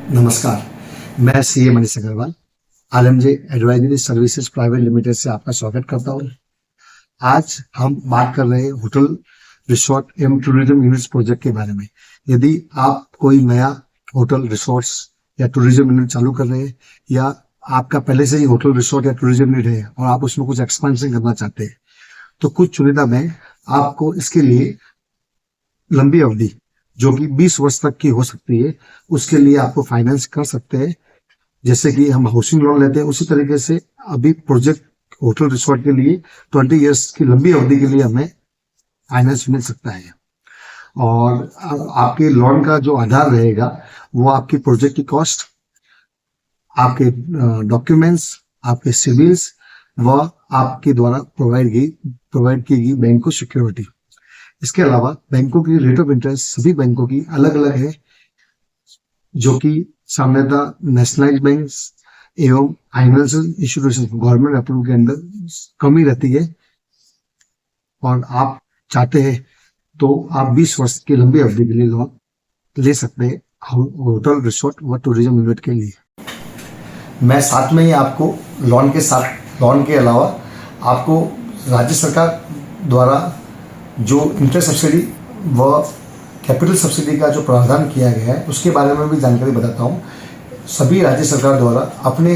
नमस्कार, मैं सीए मनीष अग्रवाल आलमजे एडवाइजरी सर्विसेज प्राइवेट लिमिटेड से आपका स्वागत करता हूँ। आज हम बात कर रहे हैं होटल, रिसोर्ट एवं टूरिज्म यूनिट्स प्रोजेक्ट के बारे में। यदि आप कोई नया होटल, रिसोर्ट्स या टूरिज्म यूनिट चालू कर रहे हैं या आपका पहले से ही होटल, रिसोर्ट या टूरिज्म यूनिट है और आप उसमें कुछ एक्सपेंशन करना चाहते हैं, तो कुछ चुनिंदा बैंक आपको इसके लिए लंबी अवधि जो कि 20 वर्ष तक की हो सकती है, उसके लिए आपको फाइनेंस कर सकते हैं। जैसे कि हम हाउसिंग लोन लेते हैं, उसी तरीके से अभी प्रोजेक्ट होटल, रिसोर्ट के लिए 20 इयर्स की लंबी अवधि के लिए हमें फाइनेंस मिल सकता है। और आपके लोन का जो आधार रहेगा वो आपकी प्रोजेक्ट की कॉस्ट, आपके डॉक्यूमेंट्स, आपके सिविल्स व आपके द्वारा प्रोवाइड की गई बैंक को सिक्योरिटी। इसके अलावा बैंकों की रेट ऑफ इंटरेस्ट सभी बैंकों की अलग अलग है, जो कि सामान्यतः नेशनलाइज्ड बैंक एवं फाइनेंशियल इंस्टीट्यूशन गवर्नमेंट अप्रूव के अंदर कम ही रहती है। और आप चाहते हैं तो आप 20 वर्ष की लंबी अवधि के लिए लोन ले सकते हैं होटल, रिसोर्ट व टूरिज्म यूनिट के लिए। मैं साथ में ही आपको लोन के अलावा आपको राज्य सरकार द्वारा जो इंटरेस्ट सब्सिडी व कैपिटल सब्सिडी का जो प्रावधान किया गया है उसके बारे में भी जानकारी बताता हूँ। सभी राज्य सरकार द्वारा अपने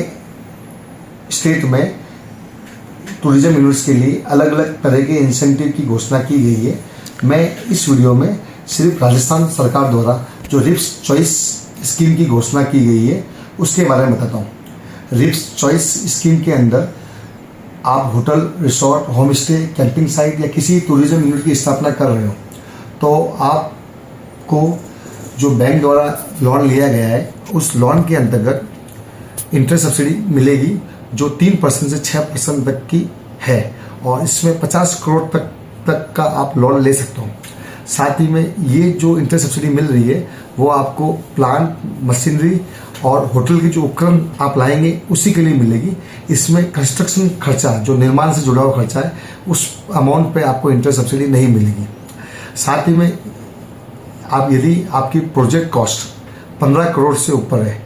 स्टेट में टूरिज्म यूनिट्स के लिए अलग अलग तरह के इंसेंटिव की घोषणा की गई है। मैं इस वीडियो में सिर्फ राजस्थान सरकार द्वारा जो रिप्स चॉइस स्कीम की घोषणा की गई है उसके बारे में बताता हूँ। रिप्स चॉइस स्कीम के अंदर आप hotel, resort, home stay, camping site या किसी टूरिज्म यूनिट की स्थापना कर रहे हो तो आपको जो बैंक द्वारा लोन लिया गया है उस लोन के अंतर्गत इंटरेस्ट सब्सिडी मिलेगी, जो 3% से 6% तक की है और इसमें 50 करोड़ तक का आप लोन ले सकते हो। साथ ही में ये जो इंटरेस्ट सब्सिडी मिल रही है वो आपको प्लांट, मशीनरी और होटल के जो उपकरण आप लाएंगे उसी के लिए मिलेगी। इसमें कंस्ट्रक्शन खर्चा, जो निर्माण से जुड़ा हुआ खर्चा है, उस अमाउंट पे आपको इंटरेस्ट सब्सिडी नहीं मिलेगी। साथ ही में आप यदि आपकी प्रोजेक्ट कॉस्ट 15 करोड़ से ऊपर है,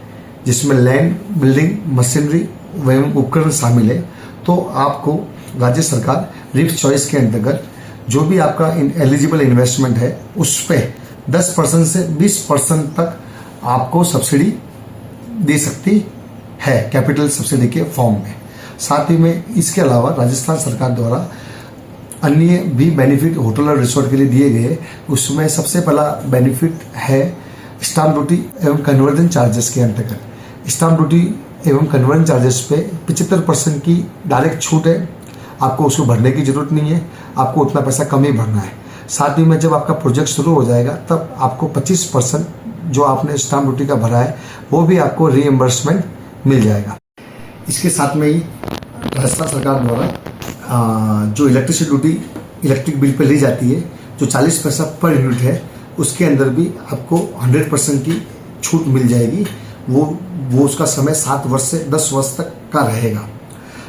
जिसमें लैंड, बिल्डिंग, मशीनरी एवं उपकरण शामिल है, तो आपको राज्य सरकार रिप्स चॉइस के अंतर्गत जो भी आपका एलिजिबल इन्वेस्टमेंट है उस पर 10% से 20% तक आपको सब्सिडी दे सकती है, कैपिटल सब्सिडी के फॉर्म में। साथ ही में इसके अलावा राजस्थान सरकार द्वारा अन्य भी बेनिफिट होटल और रिसोर्ट के लिए दिए गए। उसमें सबसे पहला बेनिफिट है स्टाम्प ड्यूटी एवं कन्वर्जन चार्जेस के अंतर्गत। स्टाम्प ड्यूटी एवं कन्वर्जन चार्जेस पे 75% की डायरेक्ट छूट है, आपको उसको भरने की जरूरत नहीं है, आपको उतना पैसा कम ही भरना है। साथ ही में जब आपका प्रोजेक्ट शुरू हो जाएगा तब आपको 25% जो आपने स्टाम्प ड्यूटी का भरा है वो भी आपको रीएम्बर्समेंट मिल जाएगा। इसके साथ में ही राजस्थान सरकार द्वारा जो इलेक्ट्रिसिटी ड्यूटी इलेक्ट्रिक बिल पर ली जाती है, जो 40 पैसा पर यूनिट है, उसके अंदर भी आपको 100% की छूट मिल जाएगी। वो उसका समय 7 वर्ष से 10 वर्ष तक का रहेगा।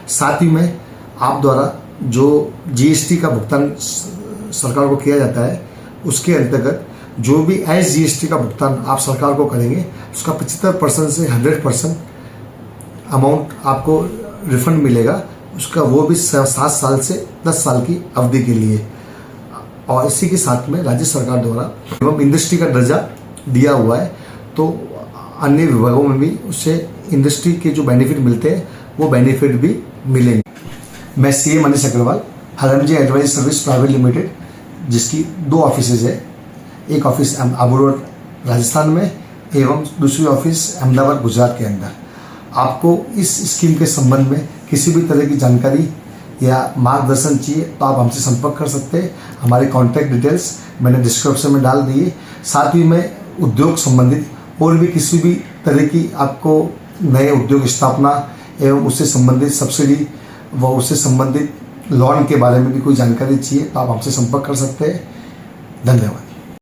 साथ ही में आप द्वारा जो जीएसटी का भुगतान सरकार को किया जाता है उसके अंतर्गत जो भी एसजीएसटी का भुगतान आप सरकार को करेंगे उसका 75% से 100% अमाउंट आपको रिफंड मिलेगा। उसका वो भी 7 साल से 10 साल की अवधि के लिए। और इसी के साथ में राज्य सरकार द्वारा एवं इंडस्ट्री का दर्जा दिया हुआ है, तो अन्य विभागों में भी उससे इंडस्ट्री के जो बेनिफिट मिलते हैं वो बेनिफिट भी मिलेंगे। मैं सीए मनीष अग्रवाल, आलमजे एडवाइजरी सर्विस प्राइवेट लिमिटेड, जिसकी 2 ऑफिसेज है, एक ऑफिस आबू रोड राजस्थान में एवं दूसरी ऑफिस अहमदाबाद गुजरात के अंदर। आपको इस स्कीम के संबंध में किसी भी तरह की जानकारी या मार्गदर्शन चाहिए तो आप हमसे संपर्क कर सकते हैं। हमारे कॉन्टैक्ट डिटेल्स मैंने डिस्क्रिप्शन में डाल दिए। साथ ही में उद्योग संबंधित और भी किसी भी तरह की आपको नए उद्योग स्थापना एवं उससे संबंधित सब्सिडी व उससे संबंधित लोन के बारे में भी कोई जानकारी चाहिए तो आप हमसे संपर्क कर सकते हैं। धन्यवाद।